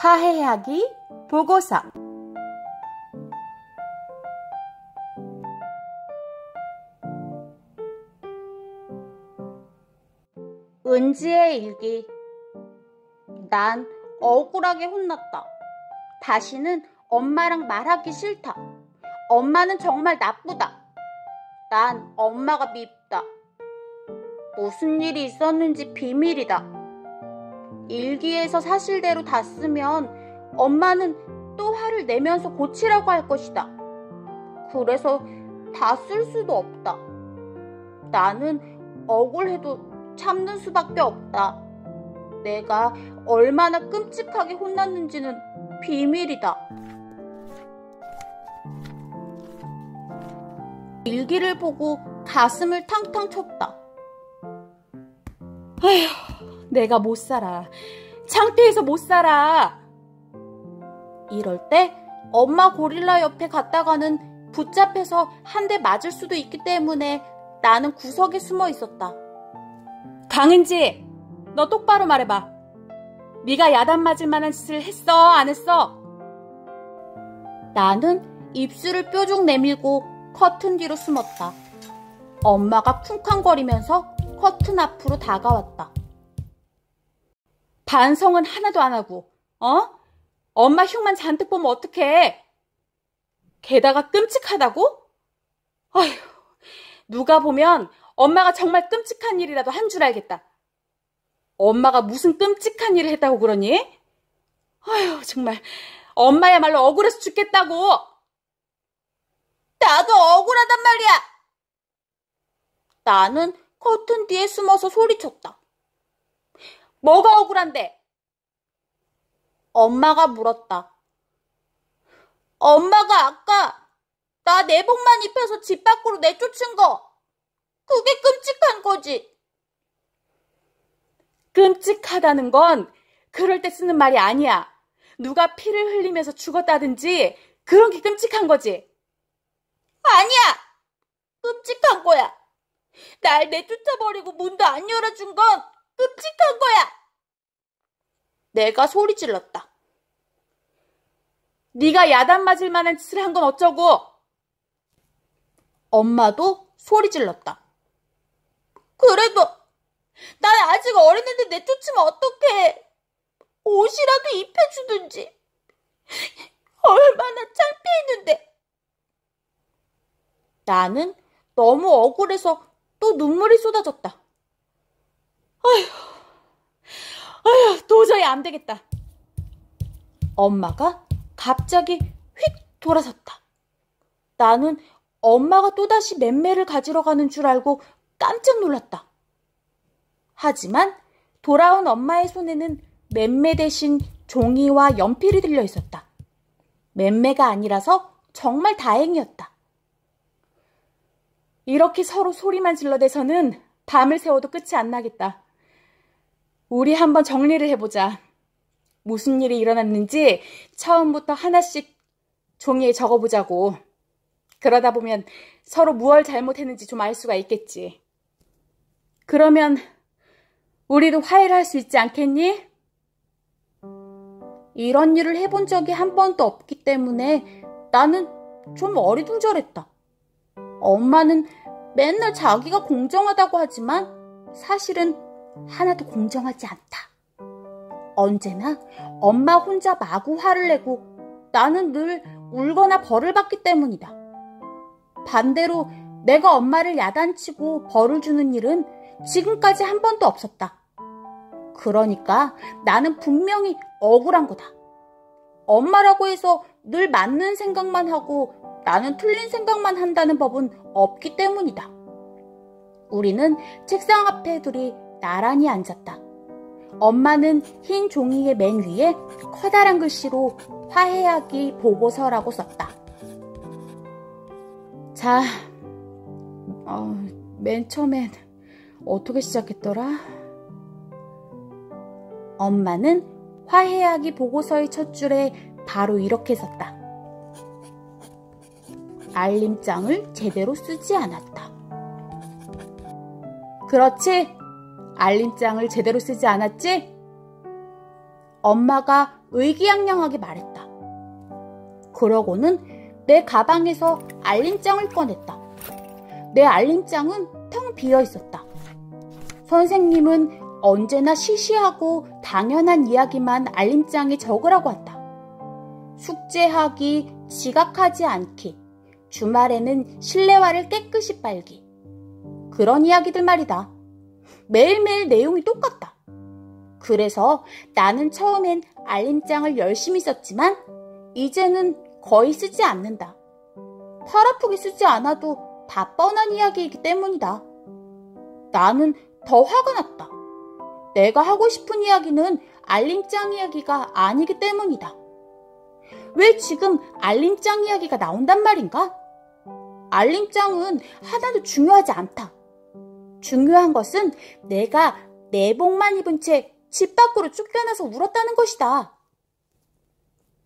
화해하기 보고서. 은지의 일기. 난 억울하게 혼났다. 다시는 엄마랑 말하기 싫다. 엄마는 정말 나쁘다. 난 엄마가 밉다. 무슨 일이 있었는지 비밀이다. 일기에서 사실대로 다 쓰면 엄마는 또 화를 내면서 고치라고 할 것이다. 그래서 다 쓸 수도 없다. 나는 억울해도 참는 수밖에 없다. 내가 얼마나 끔찍하게 혼났는지는 비밀이다. 일기를 보고 가슴을 탕탕 쳤다. 아휴, 내가 못 살아. 창피해서 못 살아. 이럴 때 엄마 고릴라 옆에 갔다가는 붙잡혀서 한 대 맞을 수도 있기 때문에 나는 구석에 숨어 있었다. 강은지, 너 똑바로 말해봐. 네가 야단 맞을 만한 짓을 했어, 안 했어? 나는 입술을 뾰족 내밀고 커튼 뒤로 숨었다. 엄마가 쿵쾅거리면서 커튼 앞으로 다가왔다. 반성은 하나도 안 하고, 엄마 흉만 잔뜩 보면 어떡해? 게다가 끔찍하다고? 아휴, 누가 보면 엄마가 정말 끔찍한 일이라도 한 줄 알겠다. 엄마가 무슨 끔찍한 일을 했다고 그러니? 아휴, 정말 엄마야말로 억울해서 죽겠다고. 나도 억울하단 말이야. 나는 커튼 뒤에 숨어서 소리쳤다. 뭐가 억울한데? 엄마가 물었다. 엄마가 아까 나 내복만 입혀서 집 밖으로 내쫓은 거, 그게 끔찍한 거지. 끔찍하다는 건 그럴 때 쓰는 말이 아니야. 누가 피를 흘리면서 죽었다든지 그런 게 끔찍한 거지. 아니야! 끔찍한 거야. 날 내쫓아버리고 문도 안 열어준 건 끔찍한 거야. 내가 소리 질렀다. 네가 야단 맞을 만한 짓을 한 건 어쩌고? 엄마도 소리 질렀다. 그래도 난 아직 어린애들 내쫓으면 어떡해. 옷이라도 입혀주든지. 얼마나 창피했는데. 나는 너무 억울해서 또 눈물이 쏟아졌다. 아휴, 도저히 안 되겠다. 엄마가 갑자기 휙 돌아섰다. 나는 엄마가 또다시 맴매를 가지러 가는 줄 알고 깜짝 놀랐다. 하지만 돌아온 엄마의 손에는 맴매 대신 종이와 연필이 들려 있었다. 맴매가 아니라서 정말 다행이었다. 이렇게 서로 소리만 질러대서는 밤을 새워도 끝이 안 나겠다. 우리 한번 정리를 해보자. 무슨 일이 일어났는지 처음부터 하나씩 종이에 적어보자고. 그러다 보면 서로 무얼 잘못했는지 좀 알 수가 있겠지. 그러면 우리도 화해를 할 수 있지 않겠니? 이런 일을 해본 적이 한 번도 없기 때문에 나는 좀 어리둥절했다. 엄마는 맨날 자기가 공정하다고 하지만 사실은 하나도 공정하지 않다. 언제나 엄마 혼자 마구 화를 내고 나는 늘 울거나 벌을 받기 때문이다. 반대로 내가 엄마를 야단치고 벌을 주는 일은 지금까지 한 번도 없었다. 그러니까 나는 분명히 억울한 거다. 엄마라고 해서 늘 맞는 생각만 하고 나는 틀린 생각만 한다는 법은 없기 때문이다. 우리는 책상 앞에 둘이 나란히 앉았다. 엄마는 흰 종이의 맨 위에 커다란 글씨로 화해하기 보고서라고 썼다. 자, 맨 처음엔 어떻게 시작했더라? 엄마는 화해하기 보고서의 첫 줄에 바로 이렇게 썼다. 알림장을 제대로 쓰지 않았다. 그렇지? 알림장을 제대로 쓰지 않았지? 엄마가 의기양양하게 말했다. 그러고는 내 가방에서 알림장을 꺼냈다. 내 알림장은 텅 비어 있었다. 선생님은 언제나 시시하고 당연한 이야기만 알림장에 적으라고 한다. 숙제하기, 지각하지 않기, 주말에는 실내화를 깨끗이 빨기. 그런 이야기들 말이다. 매일매일 내용이 똑같다. 그래서 나는 처음엔 알림장을 열심히 썼지만 이제는 거의 쓰지 않는다. 팔 아프게 쓰지 않아도 다 뻔한 이야기이기 때문이다. 나는 더 화가 났다. 내가 하고 싶은 이야기는 알림장 이야기가 아니기 때문이다. 왜 지금 알림장 이야기가 나온단 말인가? 알림장은 하나도 중요하지 않다. 중요한 것은 내가 내복만 입은 채 집 밖으로 쫓겨나서 울었다는 것이다.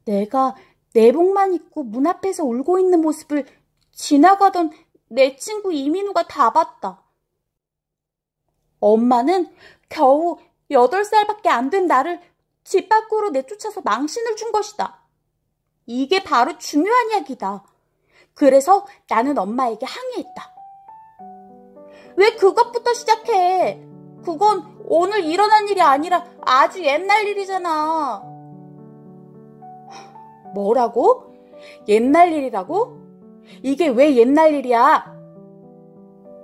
내가 내복만 입고 문 앞에서 울고 있는 모습을 지나가던 내 친구 이민우가 다 봤다. 엄마는 겨우 8살밖에 안 된 나를 집 밖으로 내쫓아서 망신을 준 것이다. 이게 바로 중요한 이야기다. 그래서 나는 엄마에게 항의했다. 왜 그것부터 시작해? 그건 오늘 일어난 일이 아니라 아주 옛날 일이잖아. 뭐라고? 옛날 일이라고? 이게 왜 옛날 일이야?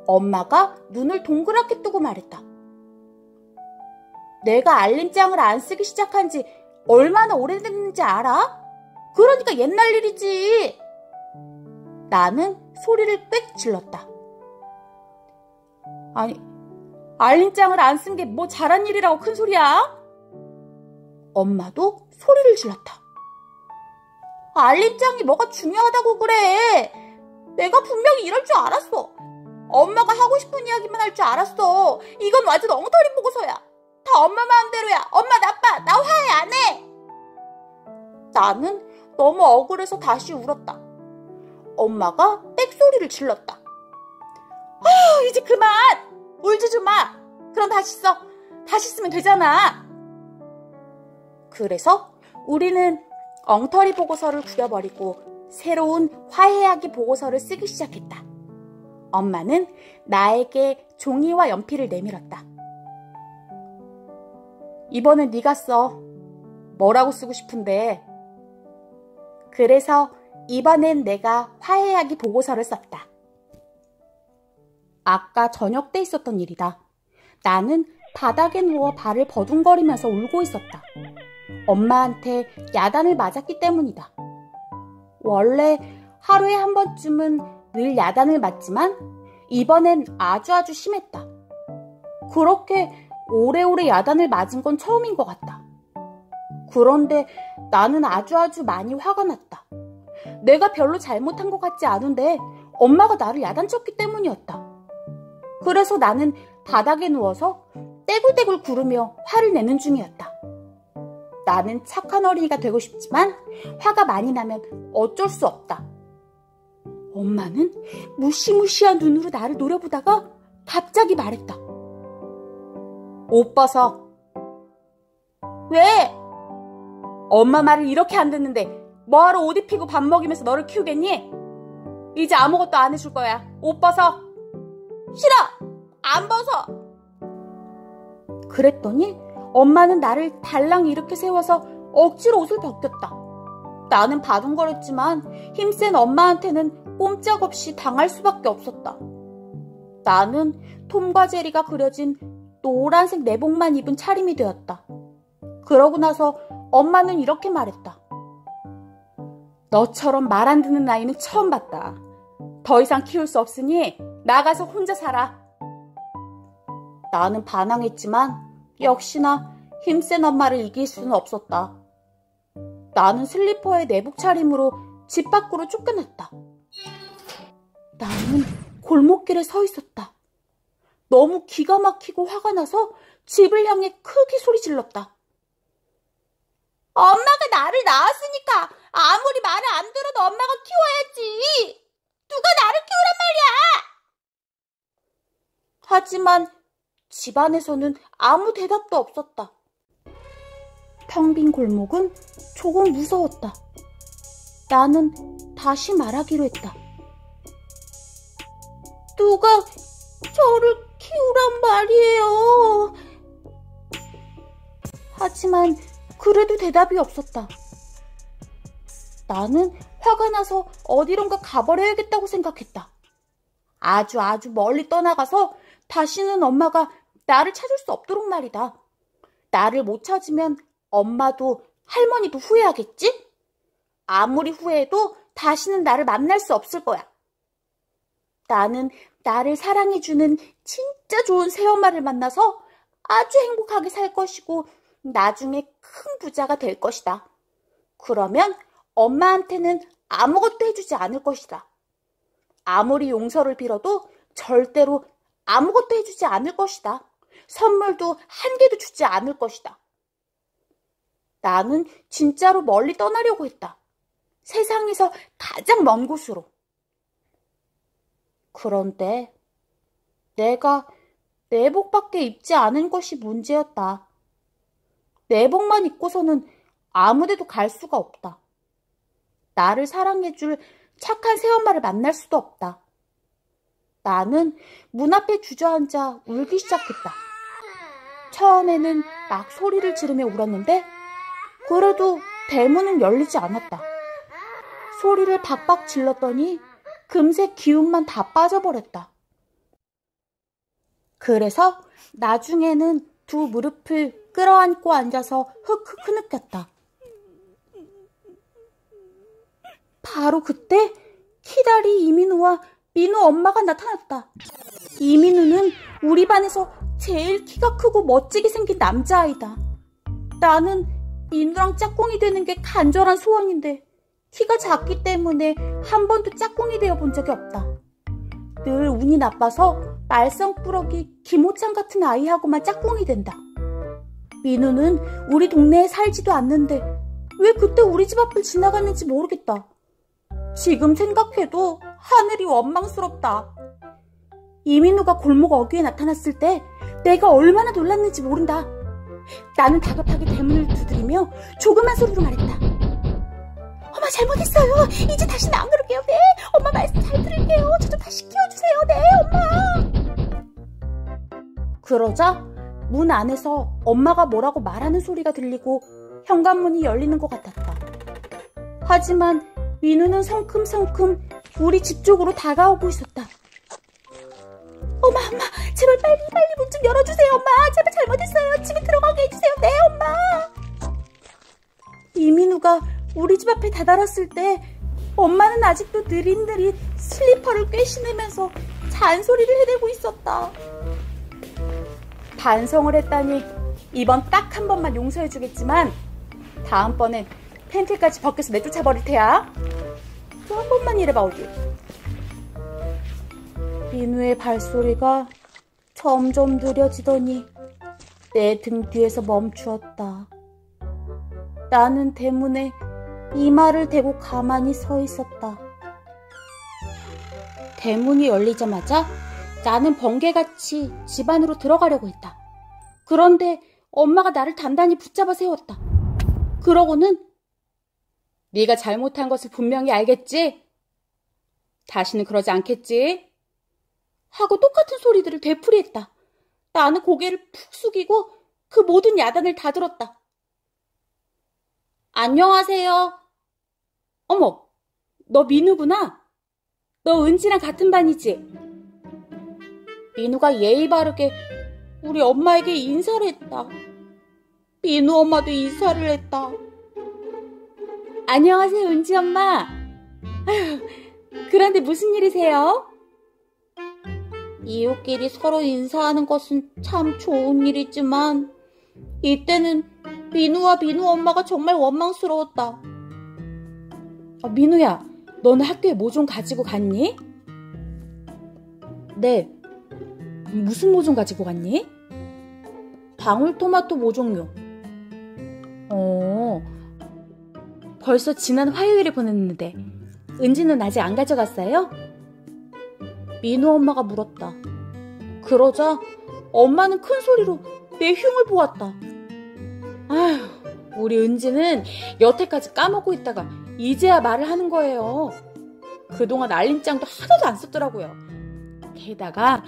엄마가 눈을 동그랗게 뜨고 말했다. 내가 알림장을 안 쓰기 시작한 지 얼마나 오래됐는지 알아? 그러니까 옛날 일이지. 나는 소리를 꽥 질렀다. 아니, 알림장을 안 쓴 게 뭐 잘한 일이라고 큰 소리야? 엄마도 소리를 질렀다. 알림장이 뭐가 중요하다고 그래. 내가 분명히 이럴 줄 알았어. 엄마가 하고 싶은 이야기만 할 줄 알았어. 이건 완전 엉터리 보고서야. 다 엄마 마음대로야. 엄마 나빠. 나 화해 안 해. 나는 너무 억울해서 다시 울었다. 엄마가 빽소리를 질렀다. 이제 그만. 울지 좀 마. 그럼 다시 써. 다시 쓰면 되잖아. 그래서 우리는 엉터리 보고서를 구겨버리고 새로운 화해하기 보고서를 쓰기 시작했다. 엄마는 나에게 종이와 연필을 내밀었다. 이번엔 네가 써. 뭐라고 쓰고 싶은데. 그래서 이번엔 내가 화해하기 보고서를 썼다. 아까 저녁 때 있었던 일이다. 나는 바닥에 누워 발을 버둥거리면서 울고 있었다. 엄마한테 야단을 맞았기 때문이다. 원래 하루에 한 번쯤은 늘 야단을 맞지만 이번엔 아주 심했다. 그렇게 오래오래 야단을 맞은 건 처음인 것 같다. 그런데 나는 아주 많이 화가 났다. 내가 별로 잘못한 것 같지 않은데 엄마가 나를 야단쳤기 때문이었다. 그래서 나는 바닥에 누워서 떼굴떼굴 구르며 화를 내는 중이었다. 나는 착한 어린이가 되고 싶지만 화가 많이 나면 어쩔 수 없다. 엄마는 무시무시한 눈으로 나를 노려보다가 갑자기 말했다. 옷 벗어. 왜? 엄마 말을 이렇게 안 듣는데 뭐하러 옷 입히고 밥 먹이면서 너를 키우겠니? 이제 아무것도 안 해줄 거야. 옷 벗어. 싫어. 안 벗어. 그랬더니 엄마는 나를 달랑 일으켜 세워서 억지로 옷을 벗겼다. 나는 바둥거렸지만 힘센 엄마한테는 꼼짝없이 당할 수밖에 없었다. 나는 톰과 제리가 그려진 노란색 내복만 입은 차림이 되었다. 그러고 나서 엄마는 이렇게 말했다. 너처럼 말 안 듣는 아이는 처음 봤다. 더 이상 키울 수 없으니 나가서 혼자 살아. 나는 반항했지만 역시나 힘센 엄마를 이길 수는 없었다. 나는 슬리퍼에 내복 차림으로 집 밖으로 쫓겨났다. 나는 골목길에 서 있었다. 너무 기가 막히고 화가 나서 집을 향해 크게 소리 질렀다. 엄마가 나를 낳았으니까 아무리 말을 안 들어도 엄마가 키워야지. 누가 나를 키우란 말이야. 하지만 집안에서는 아무 대답도 없었다. 텅 빈 골목은 조금 무서웠다. 나는 다시 말하기로 했다. 누가 저를 키우란 말이에요. 하지만 그래도 대답이 없었다. 나는 화가 나서 어디론가 가버려야겠다고 생각했다. 아주 멀리 떠나가서 다시는 엄마가 나를 찾을 수 없도록 말이다. 나를 못 찾으면 엄마도 할머니도 후회하겠지? 아무리 후회해도 다시는 나를 만날 수 없을 거야. 나는 나를 사랑해주는 진짜 좋은 새엄마를 만나서 아주 행복하게 살 것이고 나중에 큰 부자가 될 것이다. 그러면 엄마한테는 아무것도 해주지 않을 것이다. 아무리 용서를 빌어도 절대로 아무것도 해주지 않을 것이다. 선물도 한 개도 주지 않을 것이다. 나는 진짜로 멀리 떠나려고 했다. 세상에서 가장 먼 곳으로. 그런데 내가 내복밖에 입지 않은 것이 문제였다. 내복만 입고서는 아무데도 갈 수가 없다. 나를 사랑해줄 착한 새엄마를 만날 수도 없다. 나는 문 앞에 주저앉아 울기 시작했다. 처음에는 막 소리를 지르며 울었는데 그래도 대문은 열리지 않았다. 소리를 박박 질렀더니 금세 기운만 다 빠져버렸다. 그래서 나중에는 두 무릎을 끌어안고 앉아서 흑흑 흐느꼈다. 바로 그때 키다리 이민우와 민우 엄마가 나타났다. 이민우는 우리 반에서 제일 키가 크고 멋지게 생긴 남자아이다. 나는 민우랑 짝꿍이 되는 게 간절한 소원인데 키가 작기 때문에 한 번도 짝꿍이 되어본 적이 없다. 늘 운이 나빠서 말썽꾸러기 김호창 같은 아이하고만 짝꿍이 된다. 민우는 우리 동네에 살지도 않는데 왜 그때 우리 집 앞을 지나갔는지 모르겠다. 지금 생각해도 하늘이 원망스럽다. 이민우가 골목 어귀에 나타났을 때 내가 얼마나 놀랐는지 모른다. 나는 다급하게 대문을 두드리며 조그만 소리로 말했다. 엄마 잘못했어요. 이제 다시는 안 그럴게요. 네. 엄마 말씀 잘 들을게요. 저 좀 다시 키워주세요. 네 엄마. 그러자 문 안에서 엄마가 뭐라고 말하는 소리가 들리고 현관문이 열리는 것 같았다. 하지만 민우는 성큼성큼 우리 집 쪽으로 다가오고 있었다. 엄마 제발 빨리 문 좀 열어주세요. 엄마 제발 잘못했어요. 집에 들어가게 해주세요. 네 엄마. 이민우가 우리 집 앞에 다다랐을 때 엄마는 아직도 느릿느릿 슬리퍼를 꿰신으면서 잔소리를 해대고 있었다. 반성을 했다니 이번 딱 한 번만 용서해주겠지만 다음번엔 팬티까지 벗겨서 내쫓아버릴 테야. 또 한 번만 이래봐 어디. 민우의 발소리가 점점 느려지더니 내 등 뒤에서 멈추었다. 나는 대문에 이마를 대고 가만히 서 있었다. 대문이 열리자마자 나는 번개같이 집 안으로 들어가려고 했다. 그런데 엄마가 나를 단단히 붙잡아 세웠다. 그러고는 네가 잘못한 것을 분명히 알겠지? 다시는 그러지 않겠지? 하고 똑같은 소리들을 되풀이했다. 나는 고개를 푹 숙이고 그 모든 야단을 다 들었다. 안녕하세요. 어머, 너 민우구나. 너 은지랑 같은 반이지? 민우가 예의 바르게 우리 엄마에게 인사를 했다. 민우 엄마도 인사를 했다. 안녕하세요, 은지 엄마. 아휴, 그런데 무슨 일이세요? 이웃끼리 서로 인사하는 것은 참 좋은 일이지만 이때는 민우와 민우 엄마가 정말 원망스러웠다. 민우야, 너는 학교에 뭐 좀 가지고 갔니? 네. 무슨 뭐 좀 가지고 갔니? 방울토마토 모종류. 벌써 지난 화요일에 보냈는데 은지는 아직 안 가져갔어요? 민우 엄마가 물었다. 그러자 엄마는 큰 소리로 내 흉을 보았다. 아휴, 우리 은지는 여태까지 까먹고 있다가 이제야 말을 하는 거예요. 그동안 알림장도 하나도 안 썼더라고요. 게다가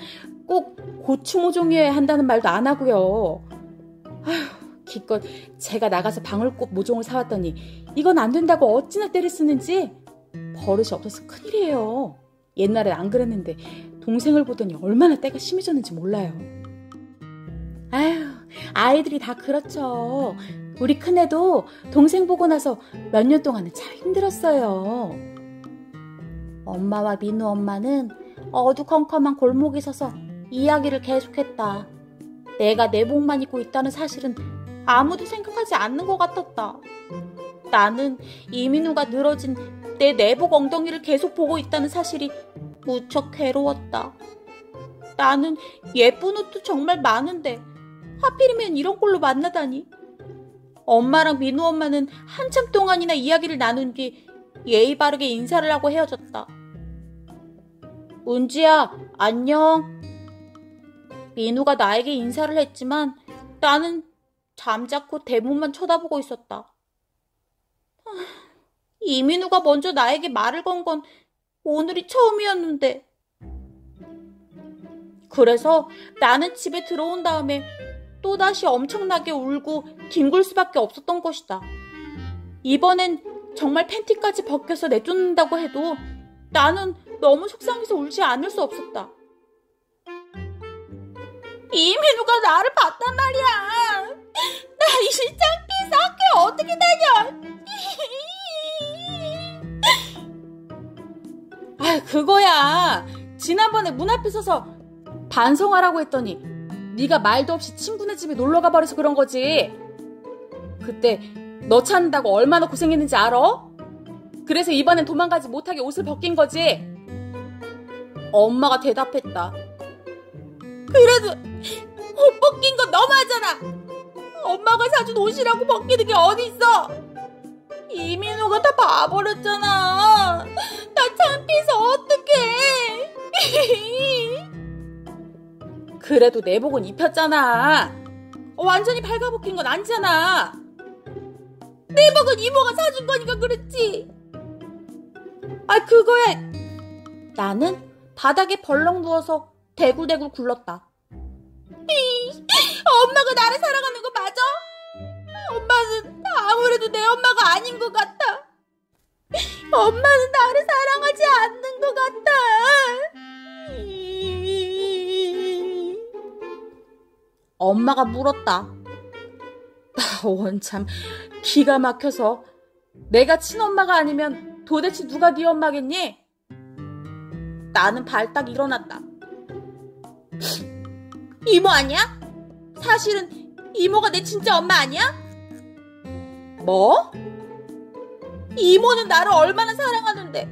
꼭 고추 모종이어야 한다는 말도 안 하고요. 아휴, 기껏 제가 나가서 방울꽃 모종을 사왔더니 이건 안 된다고 어찌나 떼를 쓰는지 버릇이 없어서 큰일이에요. 옛날엔 안 그랬는데 동생을 보더니 얼마나 때가 심해졌는지 몰라요. 아휴, 아이들이 다 그렇죠. 우리 큰애도 동생 보고 나서 몇 년 동안은 참 힘들었어요. 엄마와 민우 엄마는 어두컴컴한 골목에 서서 이야기를 계속했다. 내가 내복만 입고 있다는 사실은 아무도 생각하지 않는 것 같았다. 나는 이민우가 늘어진 내 내복 엉덩이를 계속 보고 있다는 사실이 무척 괴로웠다. 나는 예쁜 옷도 정말 많은데 하필이면 이런 꼴로 만나다니. 엄마랑 민우 엄마는 한참 동안이나 이야기를 나눈 뒤 예의 바르게 인사를 하고 헤어졌다. 은지야, 안녕. 민우가 나에게 인사를 했지만 나는 잠자코 대문만 쳐다보고 있었다. 이민우가 먼저 나에게 말을 건 건 오늘이 처음이었는데. 그래서 나는 집에 들어온 다음에 또다시 엄청나게 울고 뒹굴 수밖에 없었던 것이다. 이번엔 정말 팬티까지 벗겨서 내쫓는다고 해도 나는 너무 속상해서 울지 않을 수 없었다. 이민우가 나를 봤단 말이야. 나 이 창피해서 학교에 어떻게 다녀? 아, 그거야. 지난번에 문 앞에 서서 반성하라고 했더니 네가 말도 없이 친구네 집에 놀러가 버려서 그런 거지. 그때 너 찾는다고 얼마나 고생했는지 알아? 그래서 이번엔 도망가지 못하게 옷을 벗긴 거지. 엄마가 대답했다. 그래도 옷 벗긴 건 너무하잖아. 엄마가 사준 옷이라고 벗기는 게 어딨어. 이민우가 다 봐버렸잖아. 나 창피해서 어떡해. 그래도 내복은 입혔잖아. 완전히 발가벗긴 건 아니잖아. 내복은 이모가 사준 거니까 그렇지. 아, 그거야. 나는 바닥에 벌렁 누워서 대굴대굴 굴렀다. 엄마가 나를 사랑하는 거 맞아? 엄마는 아무래도 내 엄마가 아닌 것 같아. 엄마는 나를 사랑하지 않는 것 같아. 엄마가 물었다. 원참 기가 막혀서 내가 친엄마가 아니면 도대체 누가 네 엄마겠니? 나는 발딱 일어났다. 이모 아니야? 사실은 이모가 내 진짜 엄마 아니야? 뭐? 이모는 나를 얼마나 사랑하는데.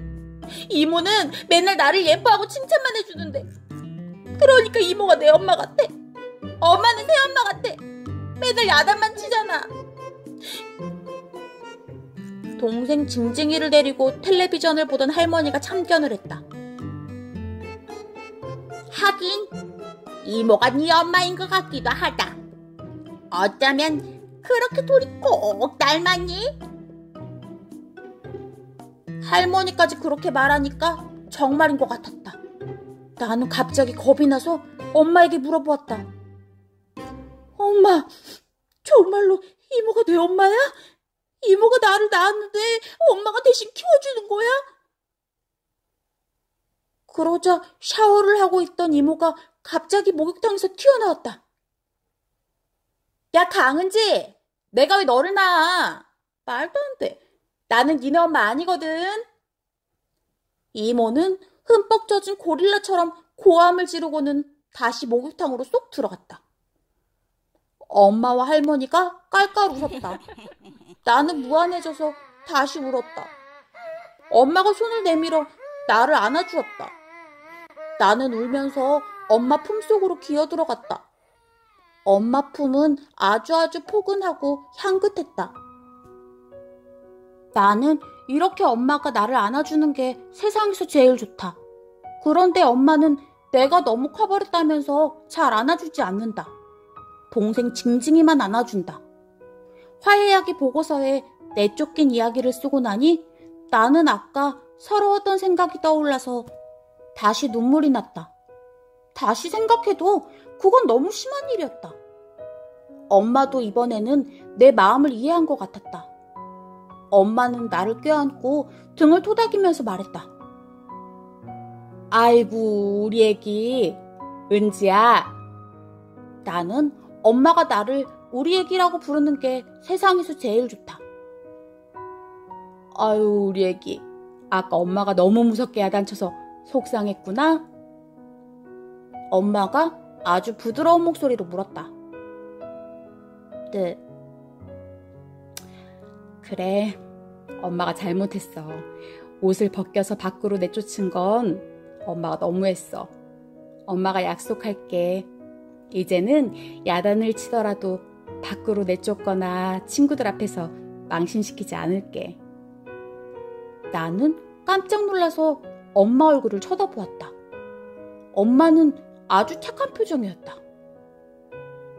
이모는 맨날 나를 예뻐하고 칭찬만 해주는데. 그러니까 이모가 내 엄마 같아. 엄마는 새엄마 같아. 맨날 야단만 치잖아. 동생 징징이를 데리고 텔레비전을 보던 할머니가 참견을 했다. 하긴 이모가 네 엄마인 것 같기도 하다. 어쩌면 그렇게 둘이 꼭 닮았니? 할머니까지 그렇게 말하니까 정말인 것 같았다. 나는 갑자기 겁이 나서 엄마에게 물어보았다. 엄마, 정말로 이모가 내 엄마야? 이모가 나를 낳았는데 엄마가 대신 키워주는 거야? 그러자 샤워를 하고 있던 이모가 갑자기 목욕탕에서 튀어나왔다. 야, 강은지, 내가 왜 너를 낳아? 말도 안 돼. 나는 니네 엄마 아니거든. 이모는 흠뻑 젖은 고릴라처럼 고함을 지르고는 다시 목욕탕으로 쏙 들어갔다. 엄마와 할머니가 깔깔 웃었다. 나는 무안해져서 다시 울었다. 엄마가 손을 내밀어 나를 안아주었다. 나는 울면서 엄마 품속으로 기어들어갔다. 엄마 품은 아주 포근하고 향긋했다. 나는 이렇게 엄마가 나를 안아주는 게 세상에서 제일 좋다. 그런데 엄마는 내가 너무 커버렸다면서 잘 안아주지 않는다. 동생 징징이만 안아준다. 화해하기 보고서에 내쫓긴 이야기를 쓰고 나니 나는 아까 서러웠던 생각이 떠올라서 다시 눈물이 났다. 다시 생각해도 그건 너무 심한 일이었다. 엄마도 이번에는 내 마음을 이해한 것 같았다. 엄마는 나를 껴안고 등을 토닥이면서 말했다. 아이고, 우리 애기, 은지야. 나는 엄마가 나를 우리 애기라고 부르는 게 세상에서 제일 좋다. 아유, 우리 애기. 아까 엄마가 너무 무섭게 야단쳐서 속상했구나. 엄마가 아주 부드러운 목소리로 물었다. 네. 그래, 엄마가 잘못했어. 옷을 벗겨서 밖으로 내쫓은 건 엄마가 너무했어. 엄마가 약속할게. 이제는 야단을 치더라도 밖으로 내쫓거나 친구들 앞에서 망신시키지 않을게. 나는 깜짝 놀라서 엄마 얼굴을 쳐다보았다. 엄마는 아주 착한 표정이었다.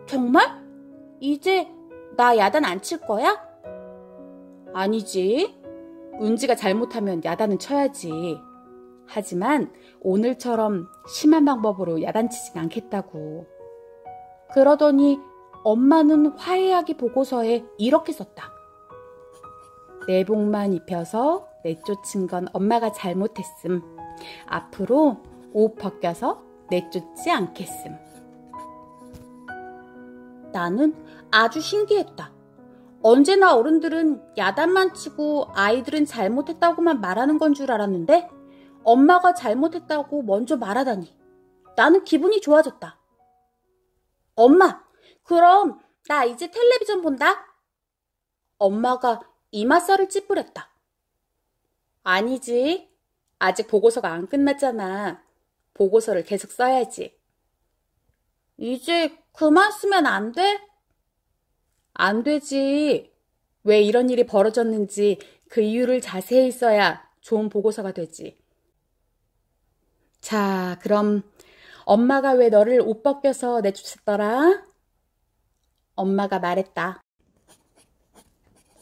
정말? 이제 나 야단 안 칠 거야? 아니지. 은지가 잘못하면 야단은 쳐야지. 하지만 오늘처럼 심한 방법으로 야단치진 않겠다고. 그러더니 엄마는 화해하기 보고서에 이렇게 썼다. 내복만 입혀서 내쫓은 건 엄마가 잘못했음. 앞으로 옷 벗겨서 내쫓지 않겠음. 나는 아주 신기했다. 언제나 어른들은 야단만 치고 아이들은 잘못했다고만 말하는 건 줄 알았는데 엄마가 잘못했다고 먼저 말하다니 나는 기분이 좋아졌다. 엄마, 그럼 나 이제 텔레비전 본다? 엄마가 이마살을 찌푸렸다. 아니지. 아직 보고서가 안 끝났잖아. 보고서를 계속 써야지. 이제 그만 쓰면 안 돼? 안 되지. 왜 이런 일이 벌어졌는지 그 이유를 자세히 써야 좋은 보고서가 되지. 자, 그럼 엄마가 왜 너를 옷 벗겨서 내쫓았더라? 엄마가 말했다.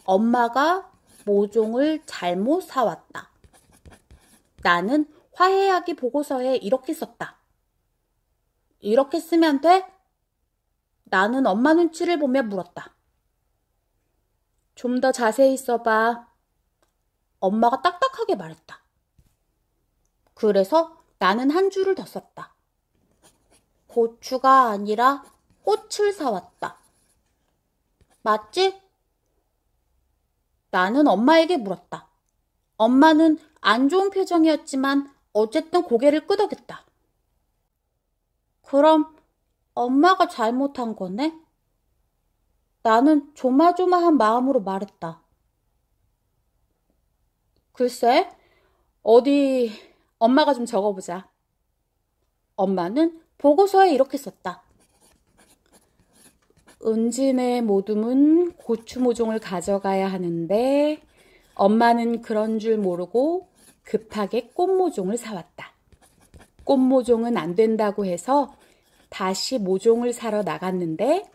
엄마가 모종을 잘못 사왔다. 나는 화해하기 보고서에 이렇게 썼다. 이렇게 쓰면 돼? 나는 엄마 눈치를 보며 물었다. 좀 더 자세히 써봐. 엄마가 딱딱하게 말했다. 그래서 나는 한 줄을 더 썼다. 고추가 아니라 꽃을 사왔다. 맞지? 나는 엄마에게 물었다. 엄마는 안 좋은 표정이었지만 어쨌든 고개를 끄덕였다. 그럼 엄마가 잘못한 거네? 나는 조마조마한 마음으로 말했다. 글쎄, 어디 엄마가 좀 적어보자. 엄마는 보고서에 이렇게 썼다. 은진의 모둠은 고추 모종을 가져가야 하는데 엄마는 그런 줄 모르고 급하게 꽃 모종을 사왔다. 꽃 모종은 안 된다고 해서 다시 모종을 사러 나갔는데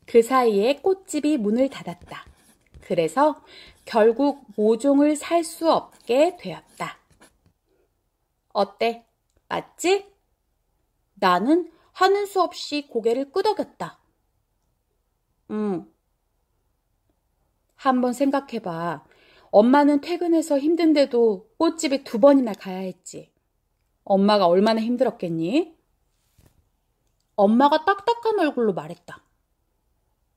그 사이에 꽃집이 문을 닫았다. 그래서 결국 모종을 살 수 없게 되었다. 어때? 맞지? 나는 하는 수 없이 고개를 끄덕였다. 한번 생각해봐. 엄마는 퇴근해서 힘든데도 꽃집에 2번이나 가야 했지. 엄마가 얼마나 힘들었겠니? 엄마가 딱딱한 얼굴로 말했다.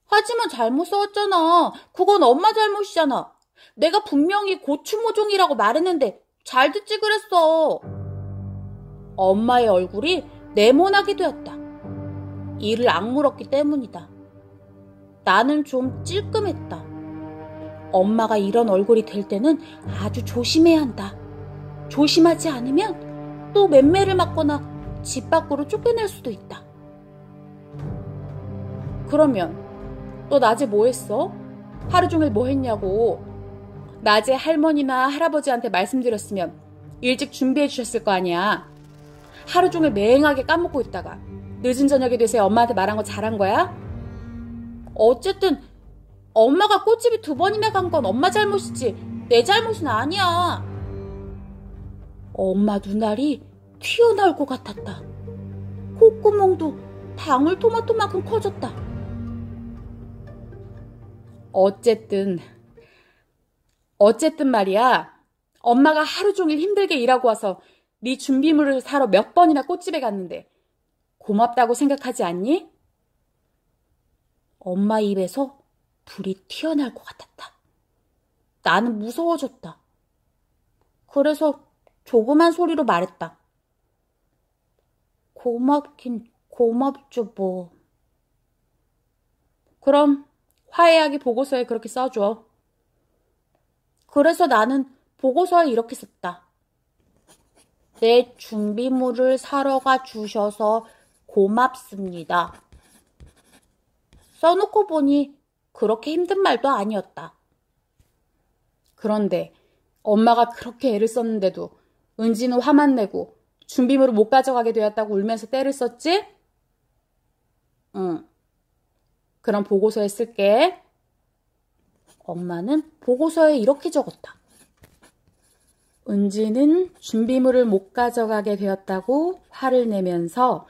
하지만 잘못 써왔잖아. 그건 엄마 잘못이잖아. 내가 분명히 고추 모종이라고 말했는데 잘 듣지 그랬어. 엄마의 얼굴이 네모나게 되었다. 이를 악물었기 때문이다. 나는 좀 찔끔했다. 엄마가 이런 얼굴이 될 때는 아주 조심해야 한다. 조심하지 않으면 또 맴매를 맞거나 집 밖으로 쫓겨날 수도 있다. 그러면 너 낮에 뭐 했어? 하루 종일 뭐 했냐고. 낮에 할머니나 할아버지한테 말씀드렸으면 일찍 준비해 주셨을 거 아니야. 하루 종일 맹하게 까먹고 있다가 늦은 저녁이 돼서 엄마한테 말한 거 잘한 거야? 어쨌든 엄마가 꽃집에 2번이나 간 건 엄마 잘못이지 내 잘못은 아니야. 엄마 눈알이 튀어나올 것 같았다. 콧구멍도 방울토마토만큼 커졌다. 어쨌든 말이야. 엄마가 하루 종일 힘들게 일하고 와서 네 준비물을 사러 몇 번이나 꽃집에 갔는데 고맙다고 생각하지 않니? 엄마 입에서 불이 튀어나올 것 같았다. 나는 무서워졌다. 그래서 조그만 소리로 말했다. 고맙긴 고맙죠 뭐. 그럼 화해하기 보고서에 그렇게 써줘. 그래서 나는 보고서에 이렇게 썼다. 내 준비물을 사러 가 주셔서 고맙습니다. 써놓고 보니 그렇게 힘든 말도 아니었다. 그런데 엄마가 그렇게 애를 썼는데도 은지는 화만 내고 준비물을 못 가져가게 되었다고 울면서 떼를 썼지? 응. 그럼 보고서에 쓸게. 엄마는 보고서에 이렇게 적었다. 은지는 준비물을 못 가져가게 되었다고 화를 내면서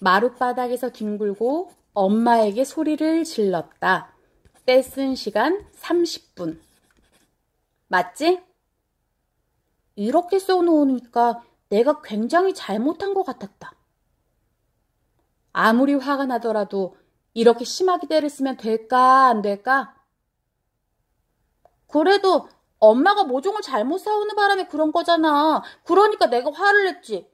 마룻바닥에서 뒹굴고 엄마에게 소리를 질렀다. 떼쓴 시간 30분. 맞지? 이렇게 써놓으니까 내가 굉장히 잘못한 것 같았다. 아무리 화가 나더라도 이렇게 심하게 때를 쓰면 될까 안 될까? 그래도 엄마가 모종을 잘못 사오는 바람에 그런 거잖아. 그러니까 내가 화를 냈지.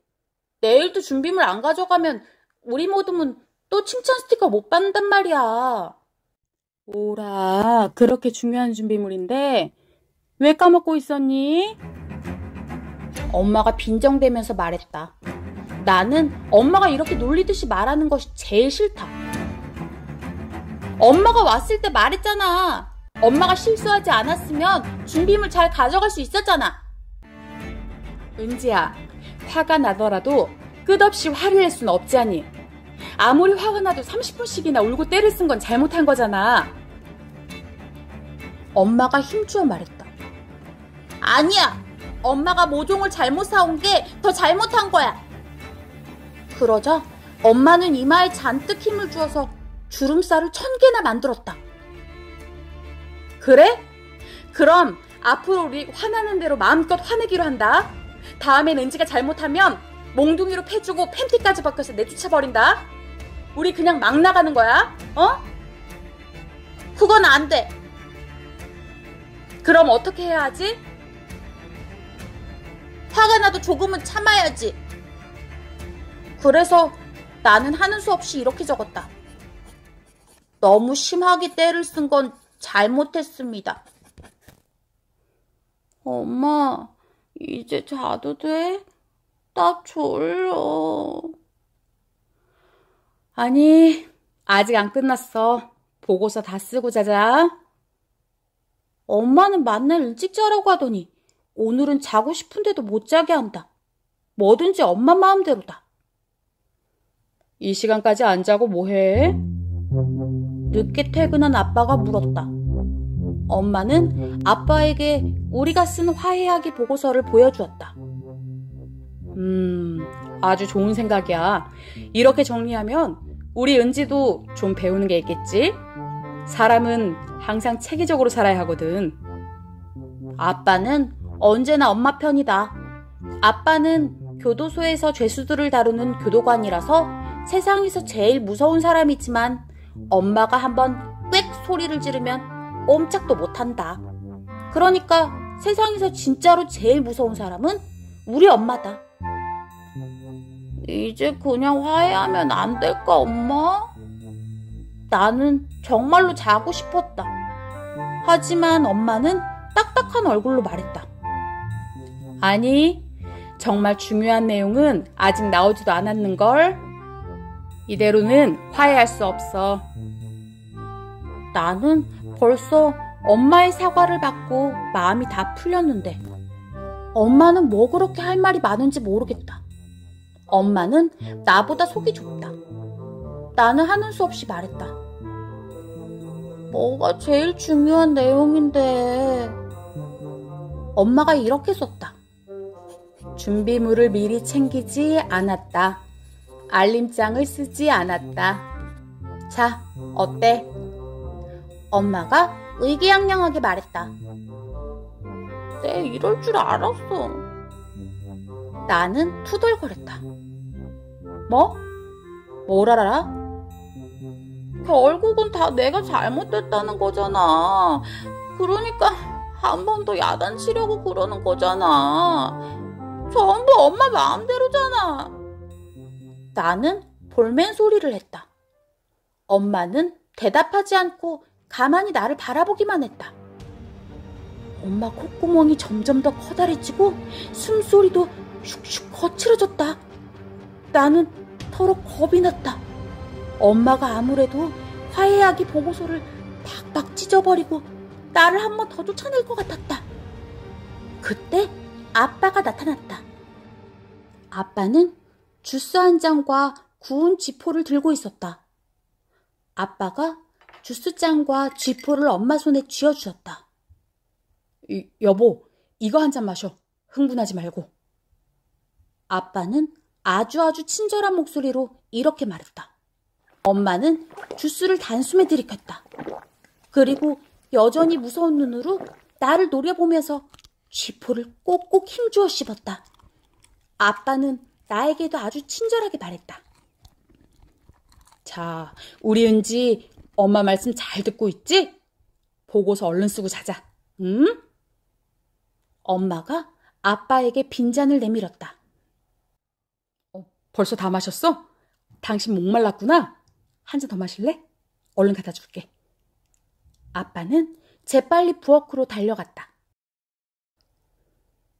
내일도 준비물 안 가져가면 우리 모두는 또 칭찬 스티커 못 받는단 말이야. 뭐라, 그렇게 중요한 준비물인데 왜 까먹고 있었니? 엄마가 빈정대면서 말했다. 나는 엄마가 이렇게 놀리듯이 말하는 것이 제일 싫다. 엄마가 왔을 때 말했잖아. 엄마가 실수하지 않았으면 준비물 잘 가져갈 수 있었잖아. 은지야, 화가 나더라도 끝없이 화를 낼 수는 없지 않니? 아무리 화가 나도 30분씩이나 울고 떼를 쓴 건 잘못한 거잖아. 엄마가 힘주어 말했다. 아니야. 엄마가 모종을 잘못 사온 게 더 잘못한 거야. 그러자 엄마는 이마에 잔뜩 힘을 주어서 주름살을 1000개나 만들었다. 그래? 그럼 앞으로 우리 화나는 대로 마음껏 화내기로 한다. 다음엔 은지가 잘못하면 몽둥이로 패주고 팬티까지 벗겨서 내쫓아버린다. 우리 그냥 막 나가는 거야. 어? 그건 안 돼. 그럼 어떻게 해야 하지? 화가 나도 조금은 참아야지. 그래서 나는 하는 수 없이 이렇게 적었다. 너무 심하게 때를 쓴 건 잘못했습니다. 엄마, 이제 자도 돼? 나 졸려. 아니, 아직 안 끝났어. 보고서 다 쓰고 자자. 엄마는 만날 일찍 자라고 하더니 오늘은 자고 싶은데도 못 자게 한다. 뭐든지 엄마 마음대로다. 이 시간까지 안 자고 뭐해? 늦게 퇴근한 아빠가 물었다. 엄마는 아빠에게 우리가 쓴 화해하기 보고서를 보여주었다. 아주 좋은 생각이야. 이렇게 정리하면 우리 은지도 좀 배우는 게 있겠지? 사람은 항상 체계적으로 살아야 하거든. 아빠는 언제나 엄마 편이다. 아빠는 교도소에서 죄수들을 다루는 교도관이라서 세상에서 제일 무서운 사람이지만 엄마가 한번 꽥 소리를 지르면 꼼짝도 못한다. 그러니까 세상에서 진짜로 제일 무서운 사람은 우리 엄마다. 이제 그냥 화해하면 안 될까, 엄마? 나는 정말로 자고 싶었다. 하지만 엄마는 딱딱한 얼굴로 말했다. 아니, 정말 중요한 내용은 아직 나오지도 않았는걸. 이대로는 화해할 수 없어. 나는 벌써 엄마의 사과를 받고 마음이 다 풀렸는데 엄마는 뭐 그렇게 할 말이 많은지 모르겠다. 엄마는 나보다 속이 좁다. 나는 하는 수 없이 말했다. 뭐가 제일 중요한 내용인데. 엄마가 이렇게 썼다. 준비물을 미리 챙기지 않았다. 알림장을 쓰지 않았다. 자, 어때? 엄마가 의기양양하게 말했다. 네, 이럴 줄 알았어. 나는 투덜거렸다. 뭐? 뭘 알아? 결국은 다 내가 잘못됐다는 거잖아. 그러니까 한 번 더 야단치려고 그러는 거잖아. 전부 엄마 마음대로잖아. 나는 볼멘 소리를 했다. 엄마는 대답하지 않고 가만히 나를 바라보기만 했다. 엄마 콧구멍이 점점 더 커다래지고 숨소리도 슉슉 거칠어졌다. 나는 더러 겁이 났다. 엄마가 아무래도 화해하기 보고서를 팍팍 찢어버리고 나를 한 번 더 쫓아낼 것 같았다. 그때 아빠가 나타났다. 아빠는 주스 한 잔과 구운 쥐포를 들고 있었다. 아빠가 주스잔과 쥐포를 엄마 손에 쥐어주었다. 여보, 이거 한 잔 마셔. 흥분하지 말고. 아빠는 아주 친절한 목소리로 이렇게 말했다. 엄마는 주스를 단숨에 들이켰다. 그리고 여전히 무서운 눈으로 나를 노려보면서 쥐포를 꼭꼭 힘주어 씹었다. 아빠는 나에게도 아주 친절하게 말했다. 자, 우리 은지 엄마 말씀 잘 듣고 있지? 보고서 얼른 쓰고 자자. 응? 엄마가 아빠에게 빈잔을 내밀었다. 벌써 다 마셨어? 당신 목말랐구나. 한 잔 더 마실래? 얼른 갖다 줄게. 아빠는 재빨리 부엌으로 달려갔다.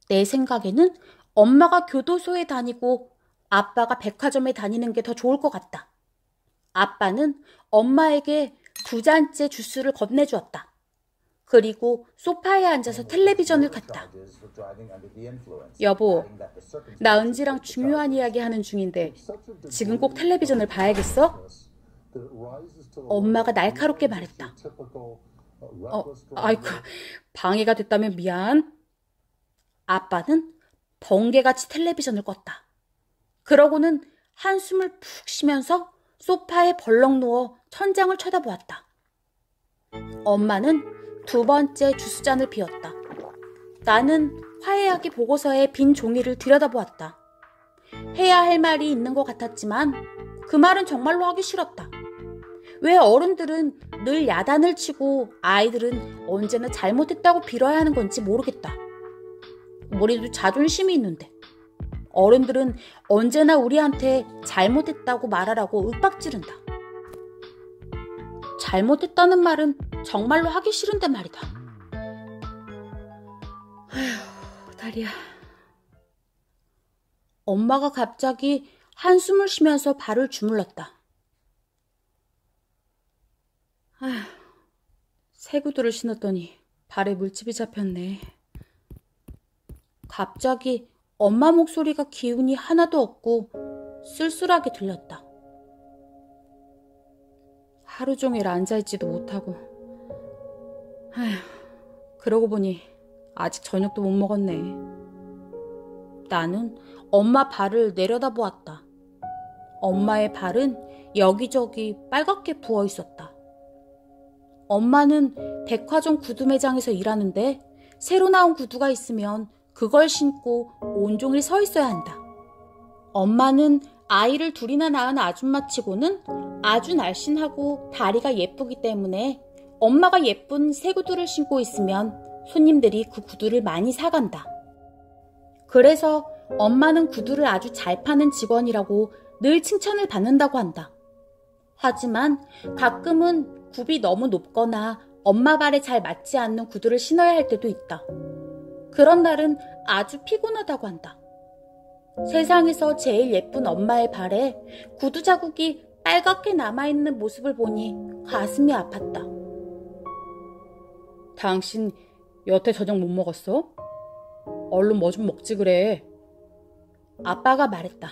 내 생각에는 엄마가 교도소에 다니고 아빠가 백화점에 다니는 게 더 좋을 것 같다. 아빠는 엄마에게 2잔째 주스를 건네주었다. 그리고 소파에 앉아서 텔레비전을 켰다. 여보, 나 은지랑 중요한 이야기 하는 중인데 지금 꼭 텔레비전을 봐야겠어? 엄마가 날카롭게 말했다. 아이고, 방해가 됐다면 미안. 아빠는 번개같이 텔레비전을 껐다. 그러고는 한숨을 푹 쉬면서 소파에 벌렁 누워 천장을 쳐다보았다. 엄마는 2번째 주스잔을 비웠다. 나는 화해하기 보고서의 빈 종이를 들여다보았다. 해야 할 말이 있는 것 같았지만 그 말은 정말로 하기 싫었다. 왜 어른들은 늘 야단을 치고 아이들은 언제나 잘못했다고 빌어야 하는 건지 모르겠다. 우리도 자존심이 있는데 어른들은 언제나 우리한테 잘못했다고 말하라고 윽박지른다. 잘못했다는 말은 정말로 하기 싫은데 말이다. 아휴, 다리야. 엄마가 갑자기 한숨을 쉬면서 발을 주물렀다. 아휴, 새 구두를 신었더니 발에 물집이 잡혔네. 갑자기 엄마 목소리가 기운이 하나도 없고 쓸쓸하게 들렸다. 하루 종일 앉아있지도 못하고. 아휴, 그러고 보니 아직 저녁도 못 먹었네. 나는 엄마 발을 내려다보았다. 엄마의 발은 여기저기 빨갛게 부어 있었다. 엄마는 백화점 구두 매장에서 일하는데 새로 나온 구두가 있으면 그걸 신고 온종일 서 있어야 한다. 엄마는 아이를 2이나 낳은 아줌마치고는 아주 날씬하고 다리가 예쁘기 때문에 엄마가 예쁜 새 구두를 신고 있으면 손님들이 그 구두를 많이 사간다. 그래서 엄마는 구두를 아주 잘 파는 직원이라고 늘 칭찬을 받는다고 한다. 하지만 가끔은 굽이 너무 높거나 엄마 발에 잘 맞지 않는 구두를 신어야 할 때도 있다. 그런 날은 아주 피곤하다고 한다. 세상에서 제일 예쁜 엄마의 발에 구두 자국이 빨갛게 남아있는 모습을 보니 가슴이 아팠다. 당신 여태 저녁 못 먹었어? 얼른 뭐 좀 먹지 그래. 아빠가 말했다.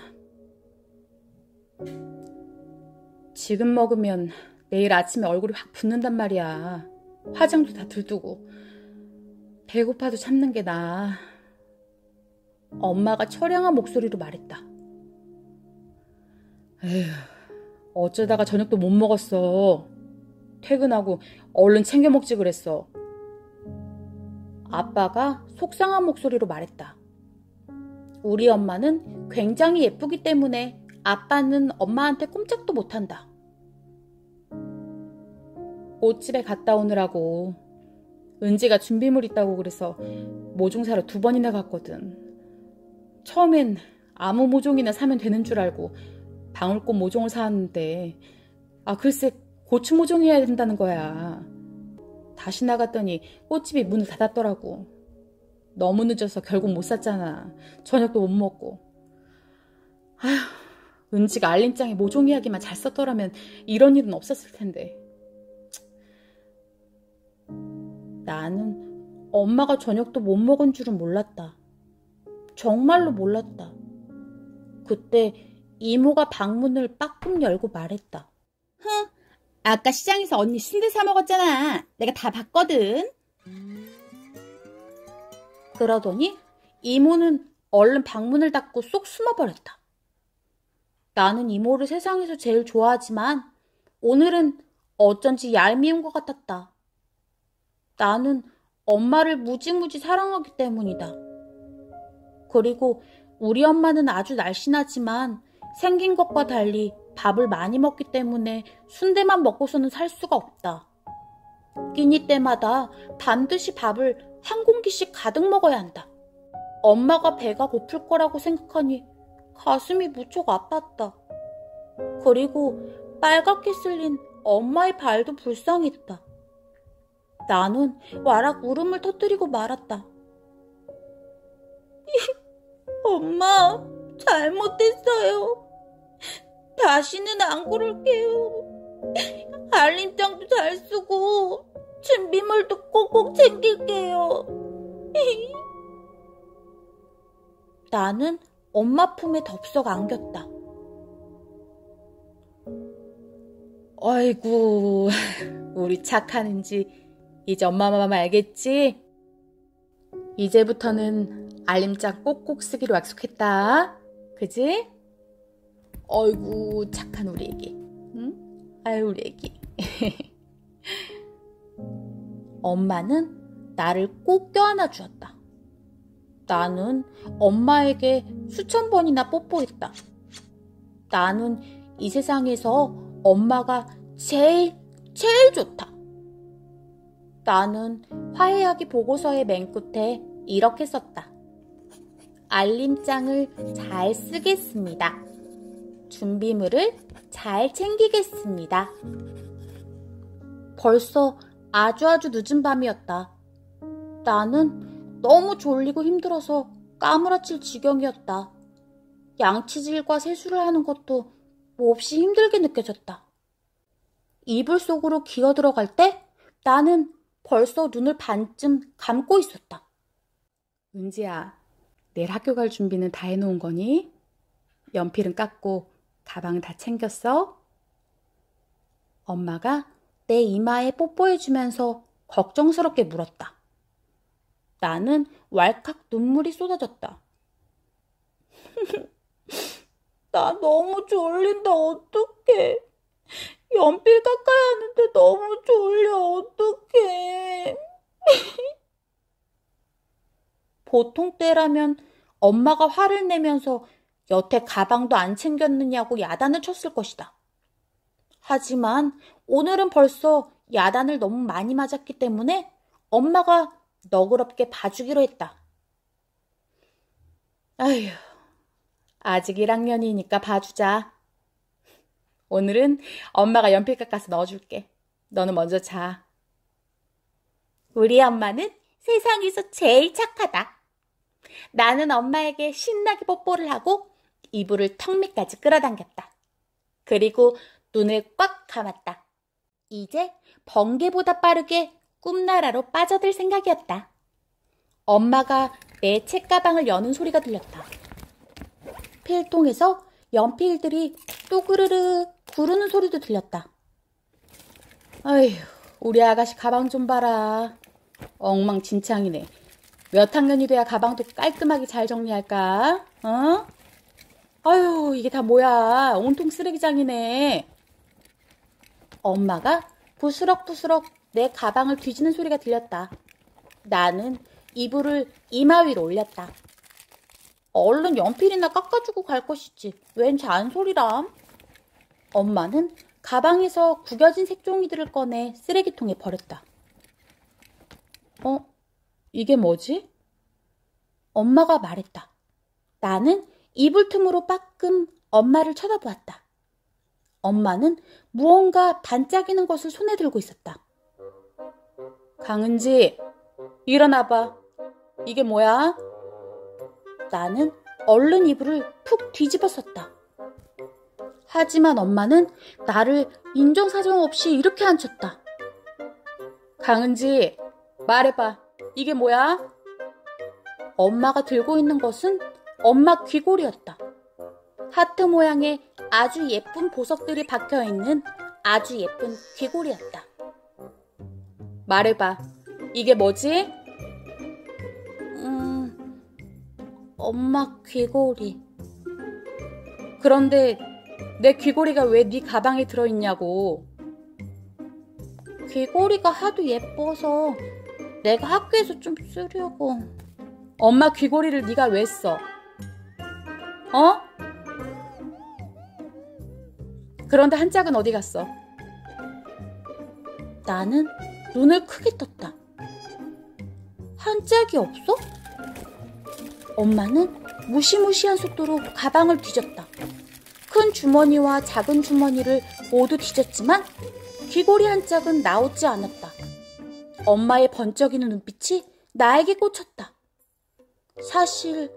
지금 먹으면 내일 아침에 얼굴이 확 붓는단 말이야. 화장도 다 들뜨고. 배고파도 참는 게 나아. 엄마가 처량한 목소리로 말했다. 에휴, 어쩌다가 저녁도 못 먹었어. 퇴근하고 얼른 챙겨 먹지 그랬어. 아빠가 속상한 목소리로 말했다. 우리 엄마는 굉장히 예쁘기 때문에 아빠는 엄마한테 꼼짝도 못한다. 꽃집에 갔다 오느라고 은지가 준비물 있다고 그래서 모종 사러 2번이나 갔거든. 처음엔 아무 모종이나 사면 되는 줄 알고 방울꽃 모종을 사왔는데 글쎄 고추 모종이어야 된다는 거야. 다시 나갔더니 꽃집이 문을 닫았더라고. 너무 늦어서 결국 못 샀잖아. 저녁도 못 먹고. 아휴, 은지가 알림장에 모종 이야기만 잘 썼더라면 이런 일은 없었을 텐데. 나는 엄마가 저녁도 못 먹은 줄은 몰랐다. 정말로 몰랐다. 그때 이모가 방문을 빠끔 열고 말했다. 흥, 아까 시장에서 언니 순대 사 먹었잖아. 내가 다 봤거든. 그러더니 이모는 얼른 방문을 닫고 쏙 숨어버렸다. 나는 이모를 세상에서 제일 좋아하지만 오늘은 어쩐지 얄미운 것 같았다. 나는 엄마를 무지무지 사랑하기 때문이다. 그리고 우리 엄마는 아주 날씬하지만 생긴 것과 달리 밥을 많이 먹기 때문에 순대만 먹고서는 살 수가 없다. 끼니 때마다 반드시 밥을 한 공기씩 가득 먹어야 한다. 엄마가 배가 고플 거라고 생각하니 가슴이 무척 아팠다. 그리고 빨갛게 쓸린 엄마의 발도 불쌍했다. 나는 와락 울음을 터뜨리고 말았다. 엄마, 잘못했어요. 다시는 안 그럴게요. 알림장도 잘 쓰고 준비물도 꼭꼭 챙길게요. 나는 엄마 품에 덥석 안겼다. 아이고, 우리 착한 은지 이제 엄마 마음 알겠지? 이제부터는 알림장 꼭꼭 쓰기로 약속했다. 그지? 어이구, 착한 우리 애기. 응? 아유, 우리 애기. 엄마는 나를 꼭 껴안아 주었다. 나는 엄마에게 수천 번이나 뽀뽀했다. 나는 이 세상에서 엄마가 제일 좋다. 나는 화해하기 보고서의 맨 끝에 이렇게 썼다. 알림장을 잘 쓰겠습니다. 준비물을 잘 챙기겠습니다. 벌써 아주 늦은 밤이었다. 나는 너무 졸리고 힘들어서 까무라칠 지경이었다. 양치질과 세수를 하는 것도 몹시 힘들게 느껴졌다. 이불 속으로 기어 들어갈 때 나는 벌써 눈을 반쯤 감고 있었다. 은지야, 내일 학교 갈 준비는 다 해놓은 거니? 연필은 깎고 가방 다 챙겼어? 엄마가 내 이마에 뽀뽀해주면서 걱정스럽게 물었다. 나는 왈칵 눈물이 쏟아졌다. 나 너무 졸린다. 어떡해. 연필 깎아야 하는데 너무 졸려. 어떡해. 보통 때라면 엄마가 화를 내면서 여태 가방도 안 챙겼느냐고 야단을 쳤을 것이다. 하지만 오늘은 벌써 야단을 너무 많이 맞았기 때문에 엄마가 너그럽게 봐주기로 했다. 아휴, 아직 1학년이니까 봐주자. 오늘은 엄마가 연필 깎아서 넣어줄게. 너는 먼저 자. 우리 엄마는 세상에서 제일 착하다. 나는 엄마에게 신나게 뽀뽀를 하고 이불을 턱 밑까지 끌어당겼다. 그리고 눈을 꽉 감았다. 이제 번개보다 빠르게 꿈나라로 빠져들 생각이었다. 엄마가 내 책가방을 여는 소리가 들렸다. 필통에서 연필들이 또그르르 구르는 소리도 들렸다. 아휴, 우리 아가씨 가방 좀 봐라. 엉망진창이네. 몇 학년이 돼야 가방도 깔끔하게 잘 정리할까? 어? 아유, 이게 다 뭐야. 온통 쓰레기장이네. 엄마가 부스럭부스럭 내 가방을 뒤지는 소리가 들렸다. 나는 이불을 이마 위로 올렸다. 얼른 연필이나 깎아주고 갈 것이지. 웬 잔소리람? 엄마는 가방에서 구겨진 색종이들을 꺼내 쓰레기통에 버렸다. 이게 뭐지? 엄마가 말했다. 나는 이불 틈으로 빠끔 엄마를 쳐다보았다. 엄마는 무언가 반짝이는 것을 손에 들고 있었다. 강은지, 일어나봐. 이게 뭐야? 나는 얼른 이불을 푹 뒤집어 썼다. 하지만 엄마는 나를 인정사정 없이 이렇게 앉혔다. 강은지, 말해봐. 이게 뭐야? 엄마가 들고 있는 것은 엄마 귀걸이였다. 하트 모양의 아주 예쁜 보석들이 박혀있는 아주 예쁜 귀걸이였다. 말해봐. 이게 뭐지? 엄마 귀걸이. 그런데 내 귀걸이가 왜 네 가방에 들어있냐고. 귀걸이가 하도 예뻐서 내가 학교에서 좀 쓰려고. 엄마 귀걸이를 네가 왜 써? 그런데 한 짝은 어디 갔어? 나는 눈을 크게 떴다. 한 짝이 없어? 엄마는 무시무시한 속도로 가방을 뒤졌다. 큰 주머니와 작은 주머니를 모두 뒤졌지만 귀걸이 한 짝은 나오지 않았다. 엄마의 번쩍이는 눈빛이 나에게 꽂혔다. 사실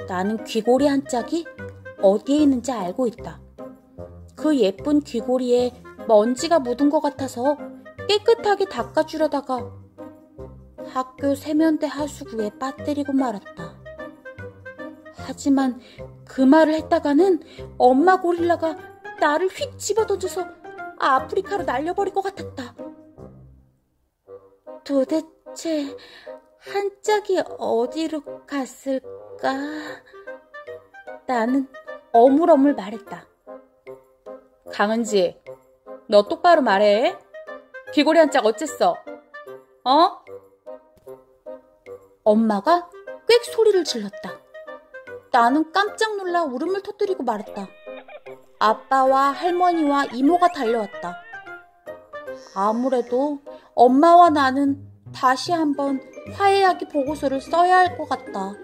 나는 귀걸이 한 짝이 어디에 있는지 알고 있다. 그 예쁜 귀걸이에 먼지가 묻은 것 같아서 깨끗하게 닦아주려다가 학교 세면대 하수구에 빠뜨리고 말았다. 하지만 그 말을 했다가는 엄마 고릴라가 나를 휙 집어던져서 아프리카로 날려버릴 것 같았다. 도대체 한 짝이 어디로 갔을까? 나는 어물어물 말했다. 강은지, 너 똑바로 말해. 귀걸이 한 짝 어쨌어? 엄마가 꽥 소리를 질렀다. 나는 깜짝 놀라 울음을 터뜨리고 말았다. 아빠와 할머니와 이모가 달려왔다. 아무래도 엄마와 나는 다시 한번 화해하기 보고서를 써야 할 것 같다.